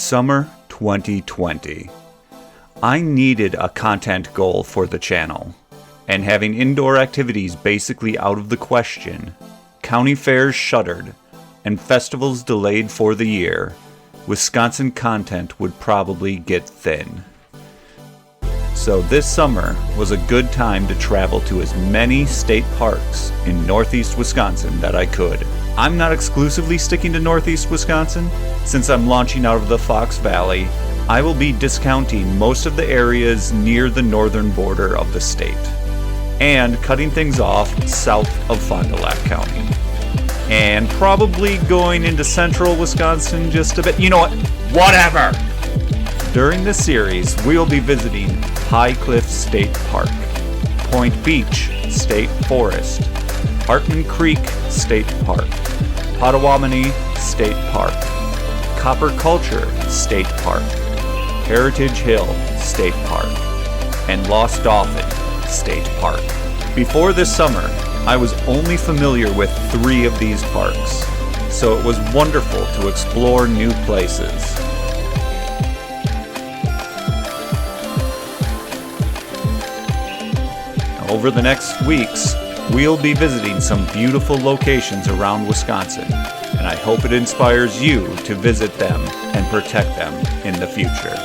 Summer 2020. I needed a content goal for the channel, and having indoor activities basically out of the question, county fairs shuttered, and festivals delayed for the year, Wisconsin content would probably get thin. So this summer was a good time to travel to as many state parks in northeast Wisconsin that I could. I'm not exclusively sticking to northeast Wisconsin. Since I'm launching out of the Fox Valley, I will be discounting most of the areas near the northern border of the state, and cutting things off south of Fond du Lac County. And probably going into central Wisconsin just a bit. You know what? Whatever! During this series, we will be visiting High Cliff State Park, Point Beach State Forest, Hartman Creek State Park, Potawatomi State Park, Copper Culture State Park, Heritage Hill State Park, and Lost Dolphin State Park. Before this summer, I was only familiar with 3 of these parks, so it was wonderful to explore new places. Over the next weeks, we'll be visiting some beautiful locations around Wisconsin, and I hope it inspires you to visit them and protect them in the future.